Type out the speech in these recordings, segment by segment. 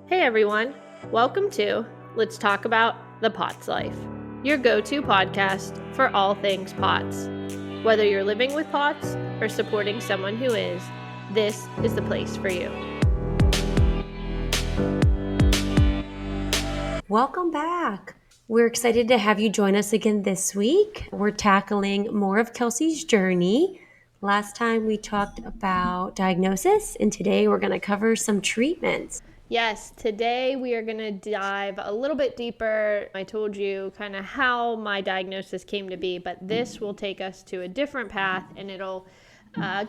Hey everyone, welcome to Let's Talk About the POTS Life, your go-to podcast for all things POTS. Whether you're living with POTS or supporting someone who is, this is the place for you. Welcome back. We're excited to have you join us again this week. We're tackling more of Kelsey's journey. Last time we talked about diagnosis, and today we're going to cover some treatments. Yes, today we are going to dive a little bit deeper. I told you kind of how my diagnosis came to be, but this will take us to a different path and it'll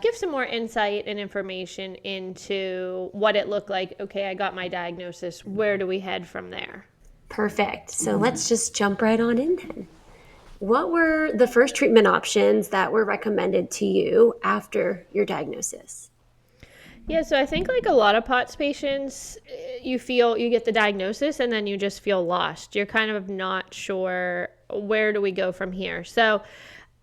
give some more insight and information into what it looked like. Okay, I got my diagnosis. Where do we head from there? Perfect. So let's just jump right on in then. What were the first treatment options that were recommended to you after your diagnosis? Yeah, so I think like a lot of POTS patients, you get the diagnosis and then you just feel lost. You're kind of not sure where do we go from here. So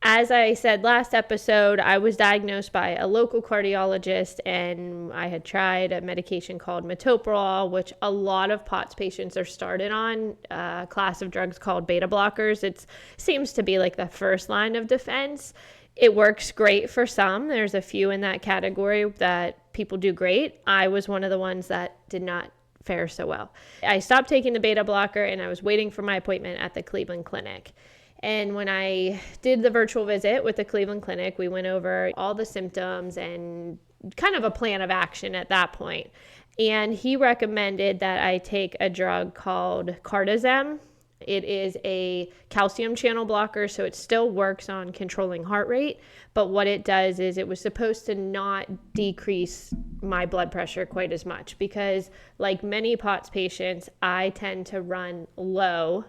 as I said last episode, I was diagnosed by a local cardiologist and I had tried a medication called metoprolol, which a lot of POTS patients are started on, a class of drugs called beta blockers. It seems to be like the first line of defense. It works great for some. There's a few in that category that people do great. I was one of the ones that did not fare so well. I stopped taking the beta blocker and I was waiting for my appointment at the Cleveland Clinic. And when I did the virtual visit with the Cleveland Clinic, we went over all the symptoms and kind of a plan of action at that point. And he recommended that I take a drug called Cardizem. It is a calcium channel blocker, so it still works on controlling heart rate. But what it does is it was supposed to not decrease my blood pressure quite as much because, like many POTS patients, I tend to run low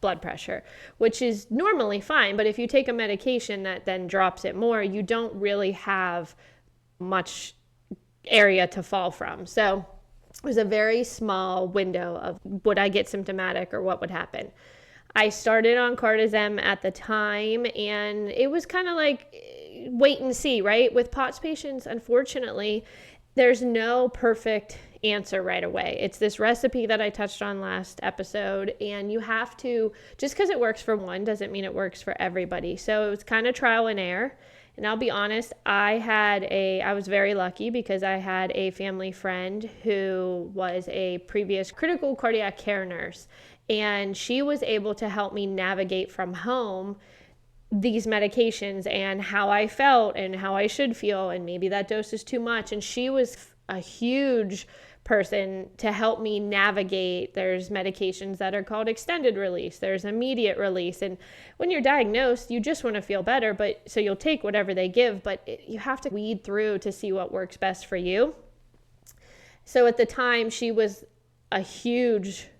blood pressure, which is normally fine. But if you take a medication that then drops it more, you don't really have much area to fall from. So it was a very small window of would I get symptomatic or what would happen. I started on Cardizem at the time, and it was kind of like wait and see, right? With POTS patients, unfortunately, there's no perfect answer right away. It's this recipe that I touched on last episode, and you have to, just because it works for one doesn't mean it works for everybody. So it was kind of trial and error. And I'll be honest, I was very lucky because I had a family friend who was a previous critical cardiac care nurse, and she was able to help me navigate from home these medications and how I felt and how I should feel, and maybe that dose is too much. And she was a huge person to help me navigate. There's medications that are called extended release, there's immediate release, and when you're diagnosed you just want to feel better, but so you'll take whatever they give, but you have to weed through to see what works best for you. So at the time she was a huge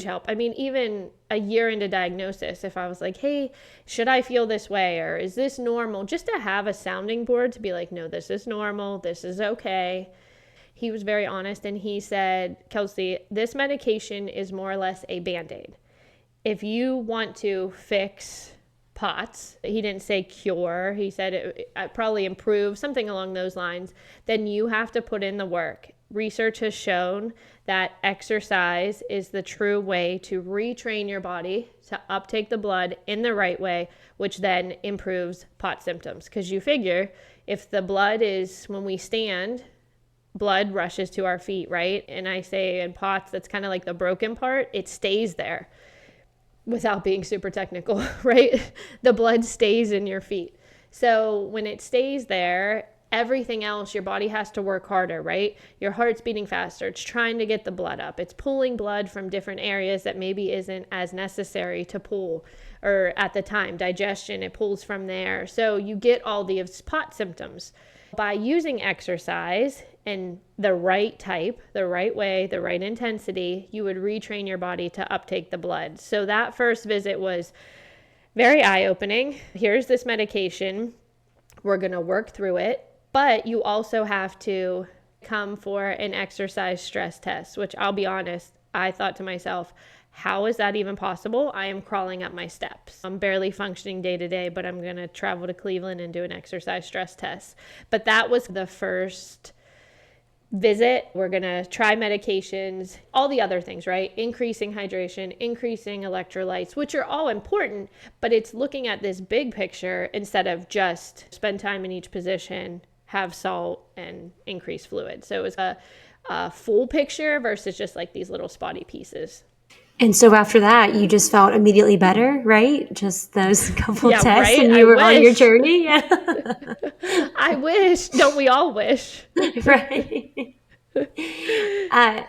help. I mean, even a year into diagnosis, if I was like, hey, should I feel this way or is this normal, just to have a sounding board to be like, no, this is normal, this is okay. He was very honest and he said, Kelsey, this medication is more or less a Band-Aid. If you want to fix POTS, he didn't say cure, he said it probably improve, something along those lines, then you have to put in the work. Research has shown that exercise is the true way to retrain your body to uptake the blood in the right way, which then improves POTS symptoms. Because you figure if the blood is, when we stand, blood rushes to our feet, right? And I say in POTS, that's kind of like the broken part. It stays there without being super technical, right? The blood stays in your feet. So when it stays there, everything else, your body has to work harder, right? Your heart's beating faster. It's trying to get the blood up. It's pulling blood from different areas that maybe isn't as necessary to pull, or at the time, digestion, it pulls from there. So you get all the POTS symptoms. By using exercise and the right type, the right way, the right intensity, you would retrain your body to uptake the blood. So that first visit was very eye-opening. Here's this medication. We're going to work through it. But you also have to come for an exercise stress test, which I'll be honest, I thought to myself, how is that even possible? I am crawling up my steps. I'm barely functioning day to day, but I'm going to travel to Cleveland and do an exercise stress test. But that was the first visit. We're going to try medications, all the other things, right? Increasing hydration, increasing electrolytes, which are all important, but it's looking at this big picture instead of just spend time in each position, have salt, and increase fluid. So it was a full picture versus just like these little spotty pieces. And so after that, you just felt immediately better, right? Just those couple Yeah, tests right? and I you were on your wish. journey. Yeah. I wish. Don't we all wish? Right. Uh,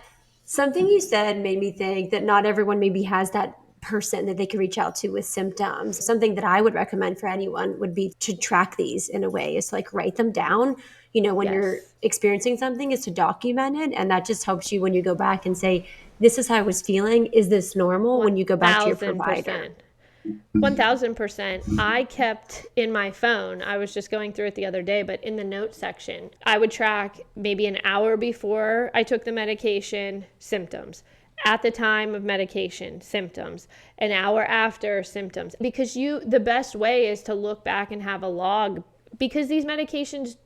Something you said made me think that not everyone maybe has that person that they can reach out to with symptoms. Something that I would recommend for anyone would be to track these in a way, is to like write them down. When you're Yes. experiencing something, is to document it. And that just helps you when you go back and say, this is how I was feeling. Is this normal, when you go back to your provider? 1000%. 1000%. I kept in my phone, I was just going through it the other day, but in the notes section, I would track maybe an hour before I took the medication, symptoms. At the time of medication, symptoms. An hour after, symptoms. Because the best way is to look back and have a log, because these medications,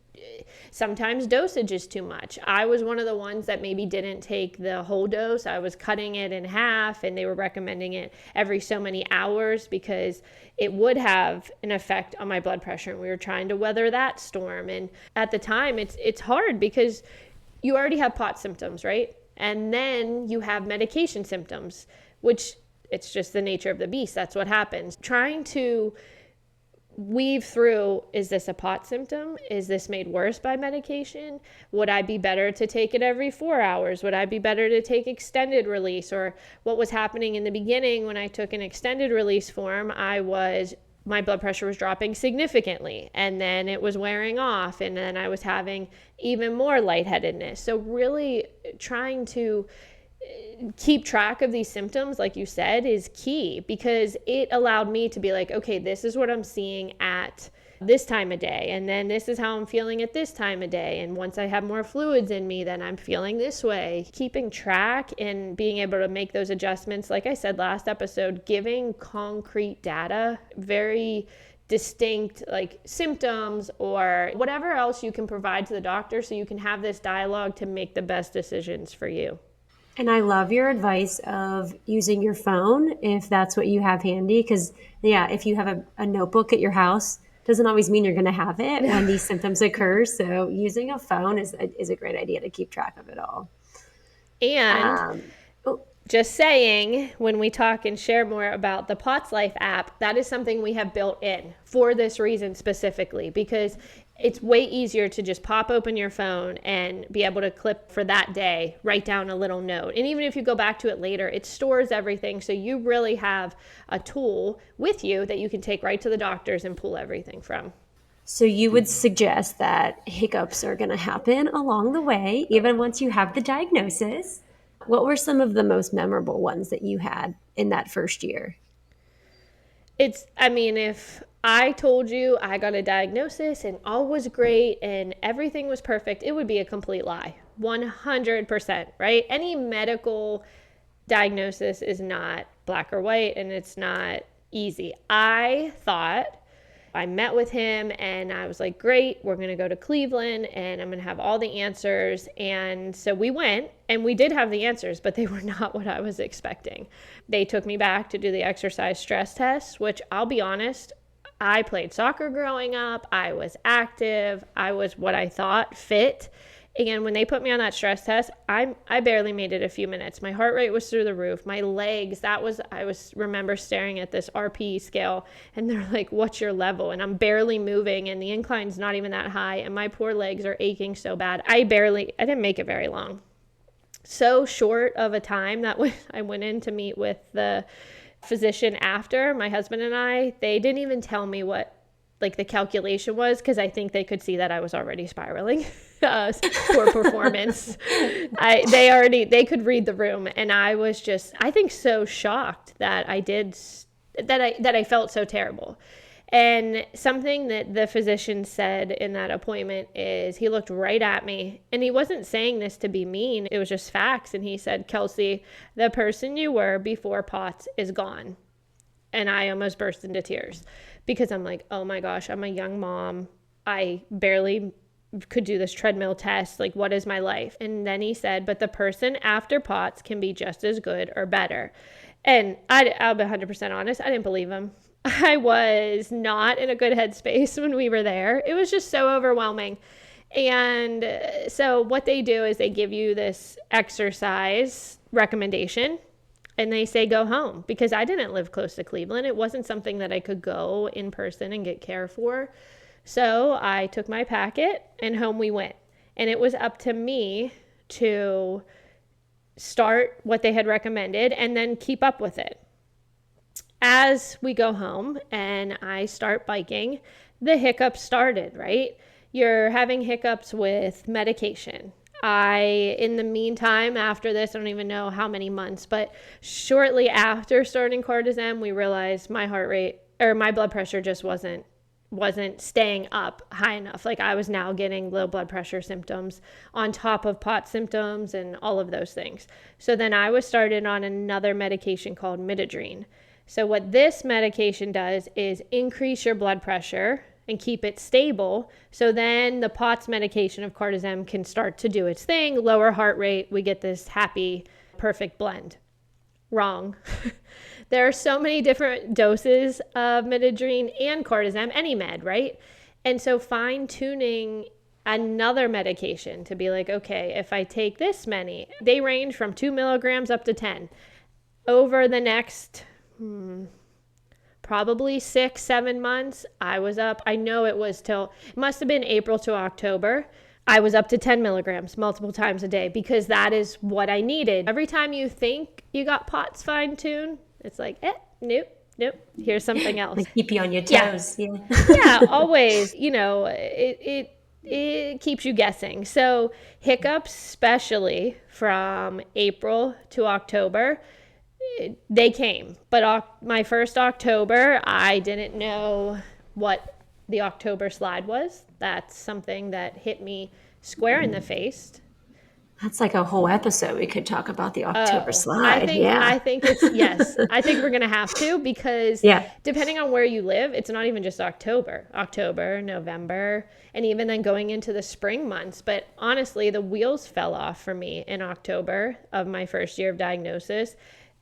sometimes dosage is too much. I was one of the ones that maybe didn't take the whole dose. I was cutting it in half, and they were recommending it every so many hours because it would have an effect on my blood pressure, and we were trying to weather that storm. And at the time, it's hard because you already have pot symptoms, right? And then you have medication symptoms, which it's just the nature of the beast. That's what happens. Trying to weave through, is this a pot symptom? Is this made worse by medication? Would I be better to take it every 4 hours? Would I be better to take extended release? Or what was happening in the beginning when I took an extended release form, my blood pressure was dropping significantly, and then it was wearing off, and then I was having even more lightheadedness. So really trying to keep track of these symptoms, like you said, is key, because it allowed me to be like, okay, this is what I'm seeing at this time of day, and then this is how I'm feeling at this time of day, and once I have more fluids in me, then I'm feeling this way. Keeping track and being able to make those adjustments, like I said last episode, giving concrete data, very distinct like symptoms or whatever else you can provide to the doctor, so you can have this dialogue to make the best decisions for you. And I love your advice of using your phone if that's what you have handy. Because, yeah, if you have a notebook at your house, doesn't always mean you're going to have it when these symptoms occur. So using a phone is a great idea to keep track of it all. And Um, oh, just saying, when we talk and share more about the POTS Life app, that is something we have built in for this reason specifically, because it's way easier to just pop open your phone and be able to clip for that day, write down a little note. And even if you go back to it later, it stores everything. So you really have a tool with you that you can take right to the doctors and pull everything from. so you would suggest that hiccups are going to happen along the way, even once you have the diagnosis. What were some of the most memorable ones that you had in that first year? I mean, if I told you I got a diagnosis and all was great and everything was perfect, it would be a complete lie. 100%, right? Any medical diagnosis is not black or white, and it's not easy. I met with him and I was like, great, we're going to go to Cleveland and I'm going to have all the answers. And so we went, and we did have the answers, but they were not what I was expecting. They took me back to do the exercise stress test, which, I'll be honest, I played soccer growing up. I was active. I was what I thought fit. And when they put me on that stress test, I barely made it a few minutes. My heart rate was through the roof. My legs, remember staring at this RPE scale, and they're like, what's your level? And I'm barely moving, and the incline's not even that high, and my poor legs are aching so bad. I didn't make it very long. So short of a time that I went in to meet with the physician after, my husband and they didn't even tell me what like the calculation was, because I think they could see that I was already spiraling poor performance. They could read the room, and I was just, I think, so shocked that I felt so terrible. And something that the physician said in that appointment is, he looked right at me, and he wasn't saying this to be mean, it was just facts. And he said, Kelsey, the person you were before POTS is gone. And I almost burst into tears, because I'm like, oh my gosh, I'm a young mom. I barely could do this treadmill test. Like, what is my life? And then he said, but the person after POTS can be just as good or better. And I'll be 100% honest, I didn't believe him. I was not in a good headspace when we were there. It was just so overwhelming. And so what they do is they give you this exercise recommendation and they say go home, because I didn't live close to Cleveland. It wasn't something that I could go in person and get care for. So I took my packet and home we went. And it was up to me to start what they had recommended and then keep up with it. As we go home and I start biking, the hiccups started, right? You're having hiccups with medication. In the meantime, after this, I don't even know how many months, but shortly after starting Cardizem, we realized my heart rate or my blood pressure just wasn't staying up high enough. Like, I was now getting low blood pressure symptoms on top of POT symptoms and all of those things. So then I was started on another medication called midodrine. So what this medication does is increase your blood pressure and keep it stable. So then the POTS medication of Cardizem can start to do its thing, lower heart rate. We get this happy, perfect blend. Wrong. There are so many different doses of midodrine and Cardizem, any med, right? And so fine tuning another medication to be like, okay, if I take this many, they range from 2 milligrams up to 10. Over the next probably 6-7 months, I was up. I know it must have been April to October. I was up to 10 milligrams multiple times a day because that is what I needed. Every time you think you got POTS fine-tuned, it's like, nope, here's something else. Like, keep you on your toes. Yeah, yeah, always. It keeps you guessing. So hiccups, especially from April to October, they came. But my first October, I didn't know what the October slide was. That's something that hit me square in the face. That's like a whole episode. We could talk about the October slide. I think it's, yes, I think we're going to have to, because Yeah. depending on where you live, it's not even just October, November, and even then going into the spring months. But honestly, the wheels fell off for me in October of my first year of diagnosis.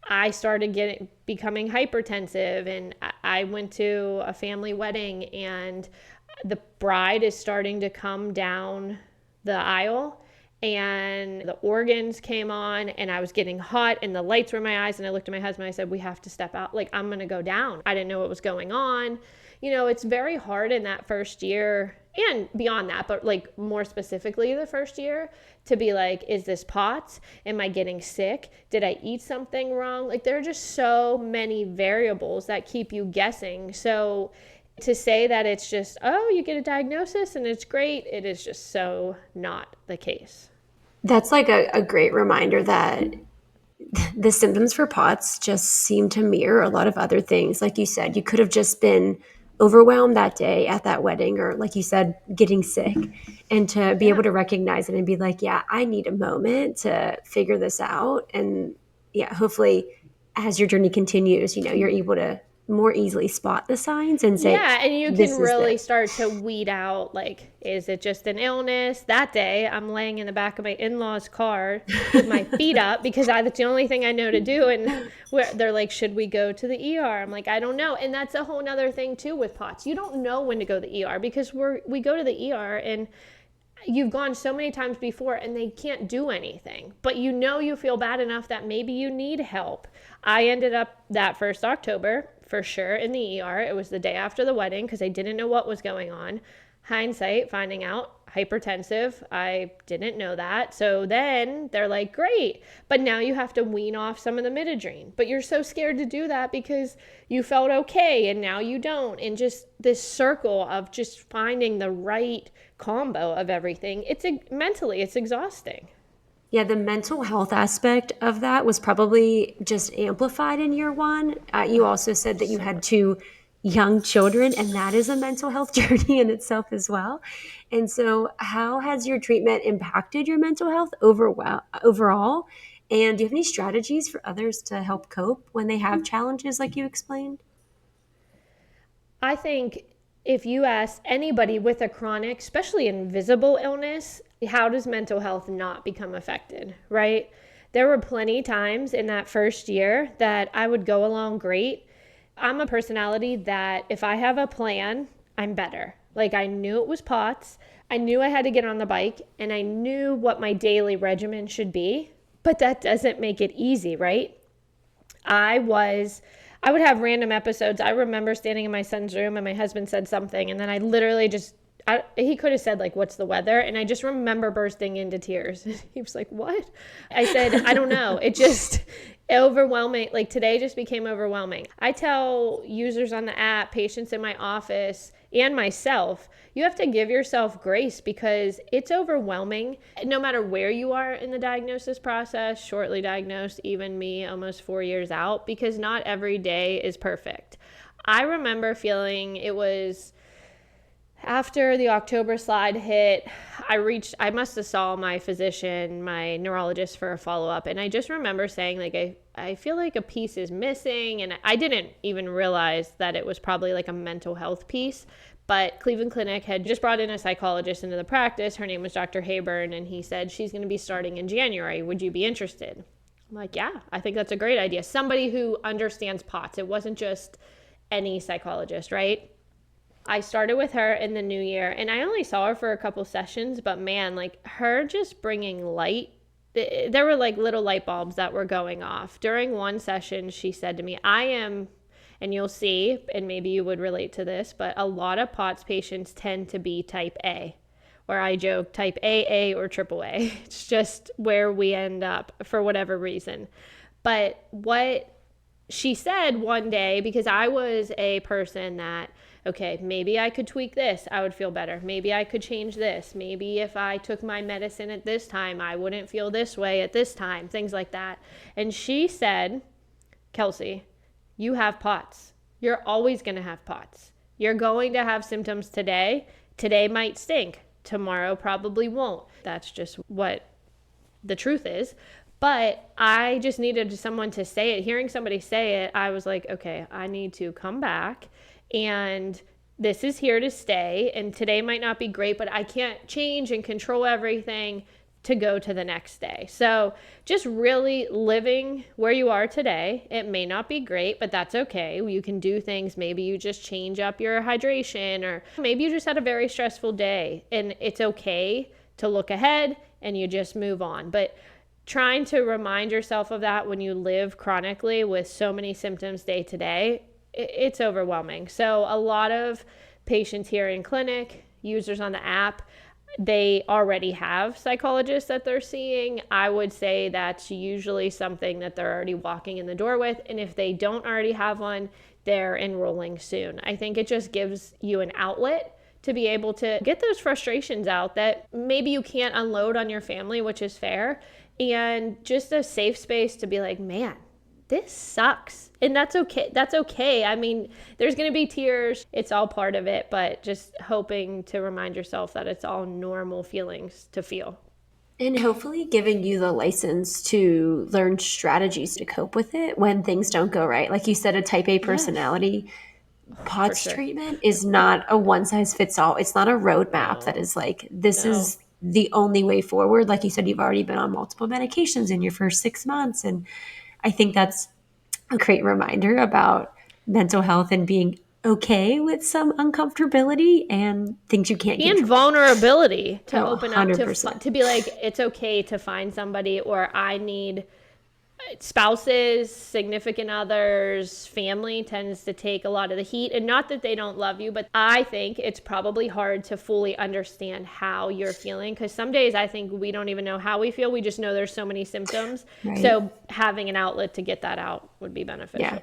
I started becoming hypertensive, and I went to a family wedding, and the bride is starting to come down the aisle, and the organs came on, and I was getting hot, and the lights were in my eyes, and I looked at my husband, I said, we have to step out. Like, I'm going to go down. I didn't know what was going on. It's very hard in that first year and beyond that, but like more specifically the first year, to be like, is this POTS? Am I getting sick? Did I eat something wrong? Like, there are just so many variables that keep you guessing. So to say that it's just, oh, you get a diagnosis and it's great, it is just so not the case. That's like a great reminder that the symptoms for POTS just seem to mirror a lot of other things. Like you said, you could have just been overwhelmed that day at that wedding, or like you said, getting sick, and to be able to recognize it and be like, yeah, I need a moment to figure this out. And yeah, hopefully as your journey continues, you're able to more easily spot the signs and say, yeah, and you can really start to weed out, like, is it just an illness? That day, I'm laying in the back of my in-laws' car with my feet up because that's the only thing I know to do. And they're like, should we go to the ER? I'm like, I don't know. And that's a whole nother thing, too, with POTS. You don't know when to go to the ER, because we go to the ER and you've gone so many times before and they can't do anything, but you feel bad enough that maybe you need help. I ended up that first October for sure in the ER. It was the day after the wedding because I didn't know what was going on. Hindsight, finding out, hypertensive. I didn't know that. So then they're like, great, but now you have to wean off some of the midodrine. But you're so scared to do that because you felt okay and now you don't. And just this circle of just finding the right combo of everything. Mentally, it's exhausting. Yeah, the mental health aspect of that was probably just amplified in year one. You also said that you had 2 young children, and that is a mental health journey in itself as well. And so how has your treatment impacted your mental health overall? And do you have any strategies for others to help cope when they have challenges like you explained? I think if you ask anybody with a chronic, especially invisible illness, how does mental health not become affected, right? There were plenty times in that first year that I would go along great. I'm a personality that if I have a plan, I'm better. Like I knew it was POTS. I knew I had to get on the bike and I knew what my daily regimen should be, but that doesn't make it easy, right? I would have random episodes. I remember standing in my son's room and my husband said something, and then I literally he could have said, like, what's the weather? And I just remember bursting into tears. He was like, what? I said, I don't know. It just overwhelming. Like today just became overwhelming. I tell users on the app, patients in my office, and myself, you have to give yourself grace because it's overwhelming. No matter where you are in the diagnosis process, shortly diagnosed, even me almost 4 years out, because not every day is perfect. I remember feeling it was after the October slide hit, I must have saw my physician, my neurologist for a follow-up. And I just remember saying, like, I feel like a piece is missing. And I didn't even realize that it was probably like a mental health piece. But Cleveland Clinic had just brought in a psychologist into the practice. Her name was Dr. Hayburn. And he said, she's going to be starting in January. Would you be interested? I'm like, yeah, I think that's a great idea. Somebody who understands POTS. It wasn't just any psychologist, right? I started with her in the new year and I only saw her for a couple sessions, but man, like her just bringing light. There were like little light bulbs that were going off. During one session, she said to me, and you'll see, and maybe you would relate to this, but a lot of POTS patients tend to be type A, or I joke type AA or AAA. It's just where we end up for whatever reason. But what she said one day, because I was a person that, okay, maybe I could tweak this, I would feel better. Maybe I could change this. Maybe if I took my medicine at this time, I wouldn't feel this way at this time, things like that. And she said, Kelsey, you have POTS. You're always going to have POTS. You're going to have symptoms today. Today might stink. Tomorrow probably won't. That's just what the truth is. But I just needed someone to say it. Hearing somebody say it, I was like, okay, I need to come back and this is here to stay. And today might not be great, but I can't change and control everything to go to the next day. So just really living where you are today. It may not be great, but that's okay. You can do things. Maybe you just change up your hydration, or maybe you just had a very stressful day and it's okay to look ahead and you just move on. But trying to remind yourself of that when you live chronically with so many symptoms day to day, it's overwhelming. So a lot of patients here in clinic, users on the app, they already have psychologists that they're seeing. I would say that's usually something that they're already walking in the door with. And if they don't already have one, they're enrolling soon. I think it just gives you an outlet to be able to get those frustrations out that maybe you can't unload on your family, which is fair. And just a safe space to be like, man, this sucks. And that's okay. That's okay. I mean, there's going to be tears. It's all part of it, but just hoping to remind yourself that it's all normal feelings to feel. And hopefully giving you the license to learn strategies to cope with it when things don't go right. Like you said, a type A personality, POTS sure. treatment is not a one size fits all. It's not a roadmap that is like, this is the only way forward. Like you said, you've already been on multiple medications in your first 6 months. And I think that's a great reminder about mental health and being okay with some uncomfortability and things you can't And control. vulnerability to Oh, open up 100%. to be like, it's okay to find somebody, or I need spouses, significant others, family tends to take a lot of the heat. And not that they don't love you, but I think it's probably hard to fully understand how you're feeling, because some days I think we don't even know how we feel. We just know there's so many symptoms. Right. So having an outlet to get that out would be beneficial. Yeah.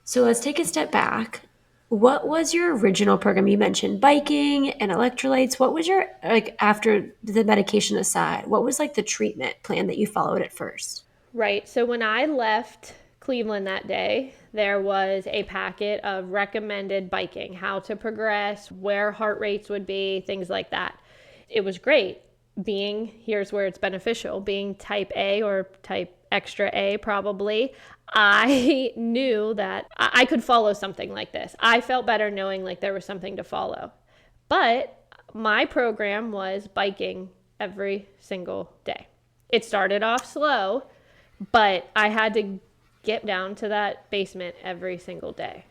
So let's take a step back. What was your original program? You mentioned biking and electrolytes. What was your, like, after the medication aside, what was like the treatment plan that you followed at first? Right. So when I left Cleveland that day, there was a packet of recommended biking, how to progress, where heart rates would be, things like that. It was great. here's where it's beneficial, being type A or type extra A probably, I knew that I could follow something like this. I felt better knowing like there was something to follow. But my program was biking every single day. It started off slow, but I had to get down to that basement every single day.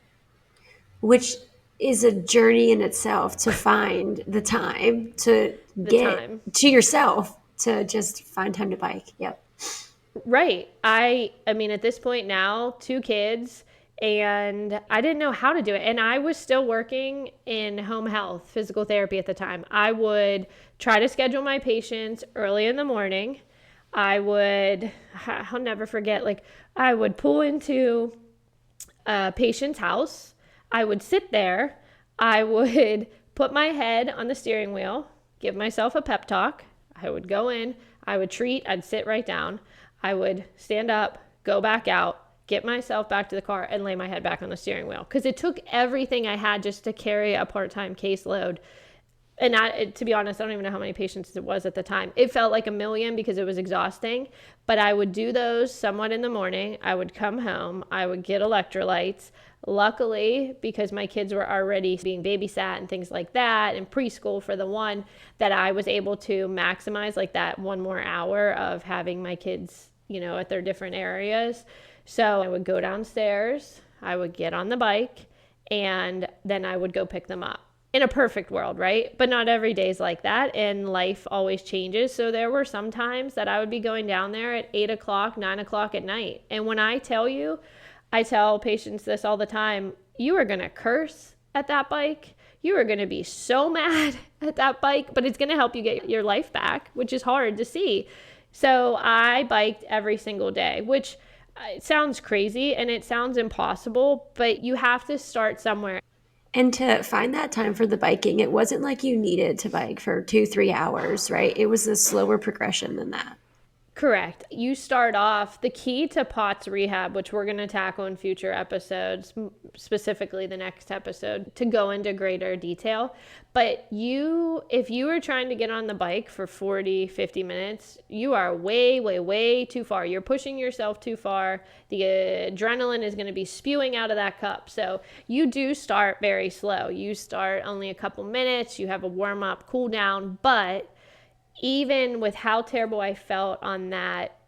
Which is a journey in itself to find the time to The get time. to yourself to just find time to bike. Yep. Right. I mean at this point now, 2 kids, and I didn't know how to do it. And I was still working in home health, physical therapy at the time. I would try to schedule my patients early in the morning. I'll never forget, like I would pull into a patient's house. I would sit there. I would put my head on the steering wheel, give myself a pep talk. I would go in, I would treat, I'd sit right down. I would stand up, go back out, get myself back to the car, and lay my head back on the steering wheel. Because it took everything I had just to carry a part-time caseload. And to be honest, I don't even know how many patients it was at the time. It felt like a million because it was exhausting. But I would do those somewhat in the morning. I would come home. I would get electrolytes. Luckily, because my kids were already being babysat and things like that, and preschool for the one, that I was able to maximize like that one more hour of having my kids, at their different areas. So I would go downstairs, I would get on the bike, and then I would go pick them up. In a perfect world, right? But not every day is like that, and life always changes. So there were some times that I would be going down there at 8 o'clock, 9 o'clock at night. And when I tell patients this all the time, you are gonna curse at that bike. You are gonna be so mad at that bike, but it's gonna help you get your life back, which is hard to see. So I biked every single day, which it sounds crazy and it sounds impossible, but you have to start somewhere. And to find that time for the biking, it wasn't like you needed to bike for 2-3 hours, right? It was a slower progression than that. Correct. You start off the key to POTS rehab, which we're going to tackle in future episodes, specifically the next episode, to go into greater detail. But if you are trying to get on the bike for 40, 50 minutes, you are way, way, way too far. You're pushing yourself too far. The adrenaline is going to be spewing out of that cup. So you do start very slow. You start only a couple minutes. You have a warm up, cool down, but even with how terrible I felt on that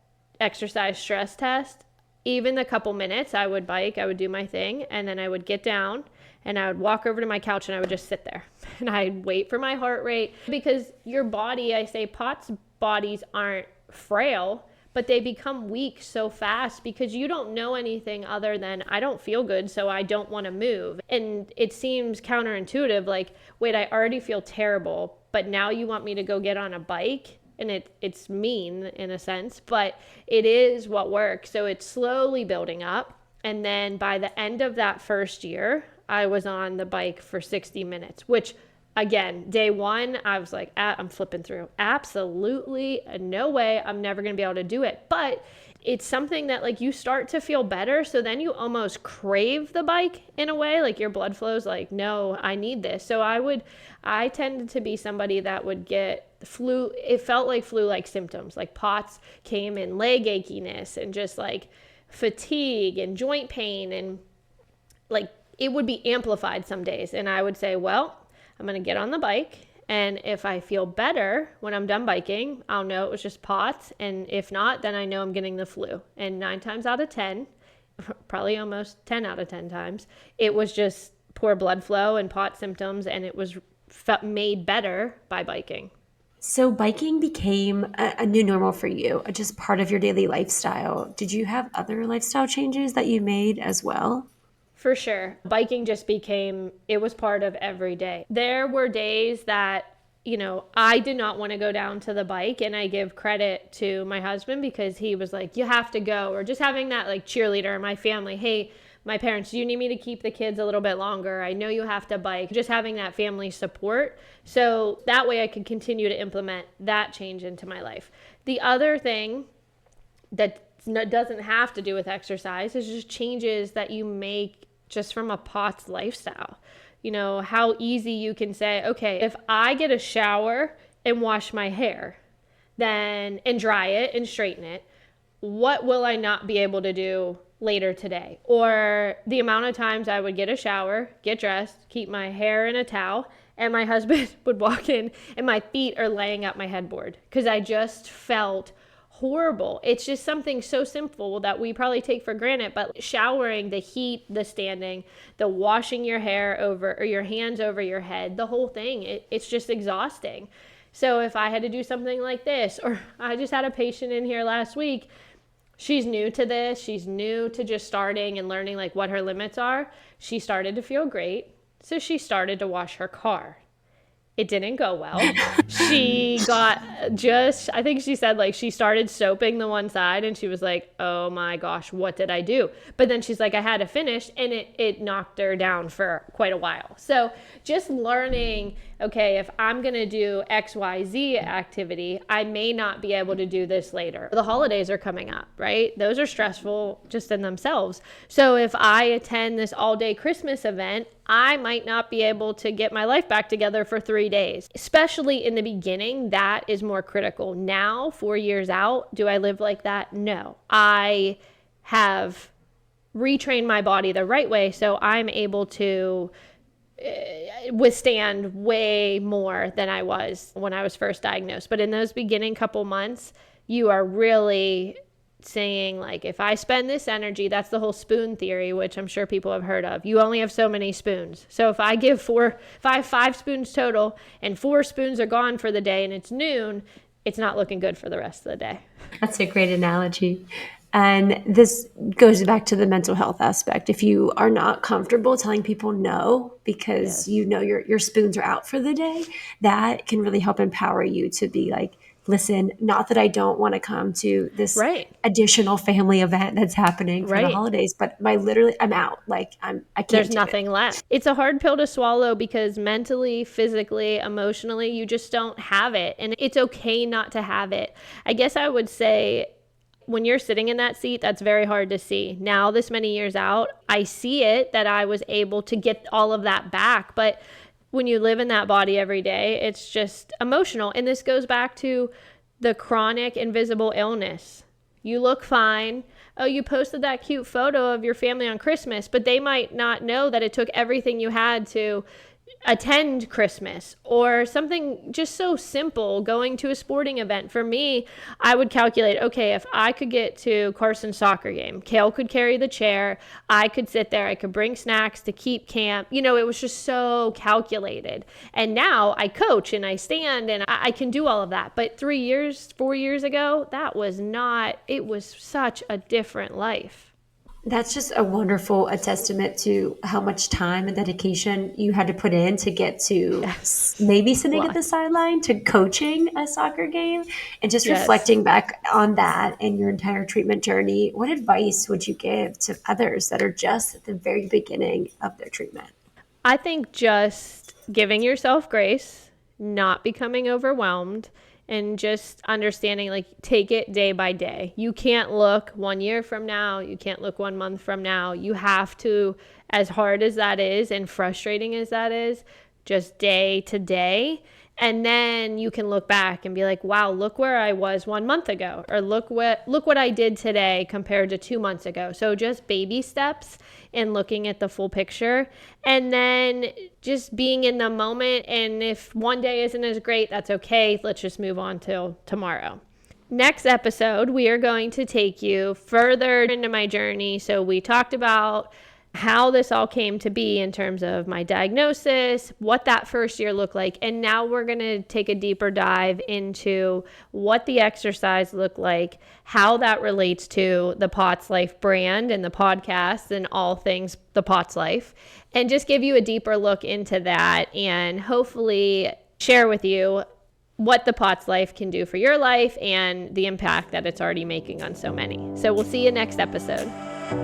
exercise stress test, even the couple minutes I would bike, I would do my thing, and then I would get down and I would walk over to my couch and I would just sit there and I'd wait for my heart rate, because your body, I say POTS bodies aren't frail, but they become weak so fast because you don't know anything other than I don't feel good, so I don't want to move. And it seems counterintuitive, like, wait, I already feel terrible, but now you want me to go get on a bike? And it's mean in a sense, but it is what works. So it's slowly building up. And then by the end of that first year, I was on the bike for 60 minutes, which again, day one, I was like, I'm flipping through. Absolutely no way. I'm never going to be able to do it. But it's something that like you start to feel better. So then you almost crave the bike in a way, like your blood flow's like, no, I need this. So I tended to be somebody that would get flu. It felt like flu-like symptoms, like POTS came in leg achiness and just like fatigue and joint pain. And like it would be amplified some days. And I would say, well, I'm going to get on the bike. And if I feel better when I'm done biking, I'll know it was just POTS. And if not, then I know I'm getting the flu. And 9 times out of 10, probably almost 10 out of 10 times, it was just poor blood flow and POTS symptoms. And it was made better by biking. So biking became a new normal for you, just part of your daily lifestyle. Did you have other lifestyle changes that you made as well? For sure. Biking just it was part of every day. There were days that, I did not want to go down to the bike, and I give credit to my husband because he was like, you have to go, or just having that like cheerleader in my family. Hey, my parents, do you need me to keep the kids a little bit longer? I know you have to bike. Just having that family support. So that way I could continue to implement that change into my life. The other thing that doesn't have to do with exercise is just changes that you make just from a POTS lifestyle. How easy you can say, okay, if I get a shower and wash my hair, then and dry it and straighten it, what will I not be able to do later today? Or the amount of times I would get a shower, get dressed, keep my hair in a towel, and my husband would walk in and my feet are laying at my headboard because I just felt horrible. It's just something so simple that we probably take for granted, but showering, the heat, the standing, the washing your hair over or your hands over your head, the whole thing, it's just exhausting. So if I had to do something like this, or I just had a patient in here last week, she's new to this, she's new to just starting and learning like what her limits are. She started to feel great, so she started to wash her car. It didn't go well. She got I think she said like she started soaping the one side and she was like, oh my gosh, what did I do? But then she's like, I had to finish, and it knocked her down for quite a while. So just learning, okay, if I'm going to do XYZ activity, I may not be able to do this later. The holidays are coming up, right? Those are stressful just in themselves. So if I attend this all-day Christmas event, I might not be able to get my life back together for 3 days. Especially in the beginning, that is more critical. Now, 4 years out, do I live like that? No. I have retrained my body the right way, so I'm able to withstand way more than I was when I was first diagnosed. But in those beginning couple months, you are really saying like, if I spend this energy, that's the whole spoon theory, which I'm sure people have heard of. You only have so many spoons. So if I have 5 spoons total and 4 spoons are gone for the day and it's noon, it's not looking good for the rest of the day. That's a great analogy. And this goes back to the mental health aspect. If you are not comfortable telling people no because you know your spoons are out for the day, that can really help empower you to be like, listen, not that I don't want to come to this additional family event that's happening for the holidays, but I'm out. Like I can't. There's nothing left. It's a hard pill to swallow because mentally, physically, emotionally, you just don't have it. And it's okay not to have it. I guess I would say when you're sitting in that seat, that's very hard to see. Now, this many years out, I see it that I was able to get all of that back. But when you live in that body every day, it's just emotional. And this goes back to the chronic invisible illness. You look fine. Oh, you posted that cute photo of your family on Christmas, but they might not know that it took everything you had to attend Christmas, or something just so simple, going to a sporting event. For me, I would calculate, okay, if I could get to Carson's soccer game, Kale could carry the chair, I could sit there, I could bring snacks to keep camp. You know, it was just so calculated. And now I coach and I stand and I can do all of that. But 4 years ago, that was not, it was such a different life. That's just a wonderful testament to how much time and dedication you had to put in to get to maybe sitting at the sideline to coaching a soccer game, and just reflecting back on that and your entire treatment journey. What advice would you give to others that are just at the very beginning of their treatment? I think just giving yourself grace, not becoming overwhelmed, and just understanding, like, take it day by day. You can't look 1 year from now. You can't look 1 month from now. You have to, as hard as that is and frustrating as that is, just day to day. And then you can look back and be like, wow, look where I was 1 month ago, or look what I did today compared to 2 months ago. So just baby steps and looking at the full picture, and then just being in the moment. And if one day isn't as great, that's okay. Let's just move on till tomorrow. Next episode, we are going to take you further into my journey. So we talked about how this all came to be in terms of my diagnosis, what that first year looked like. And now we're going to take a deeper dive into what the exercise looked like, how that relates to the Pots Life brand and the podcast and all things the Pots Life, and just give you a deeper look into that and hopefully share with you what the Pots Life can do for your life and the impact that it's already making on so many. So we'll see you next episode.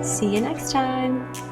See you next time.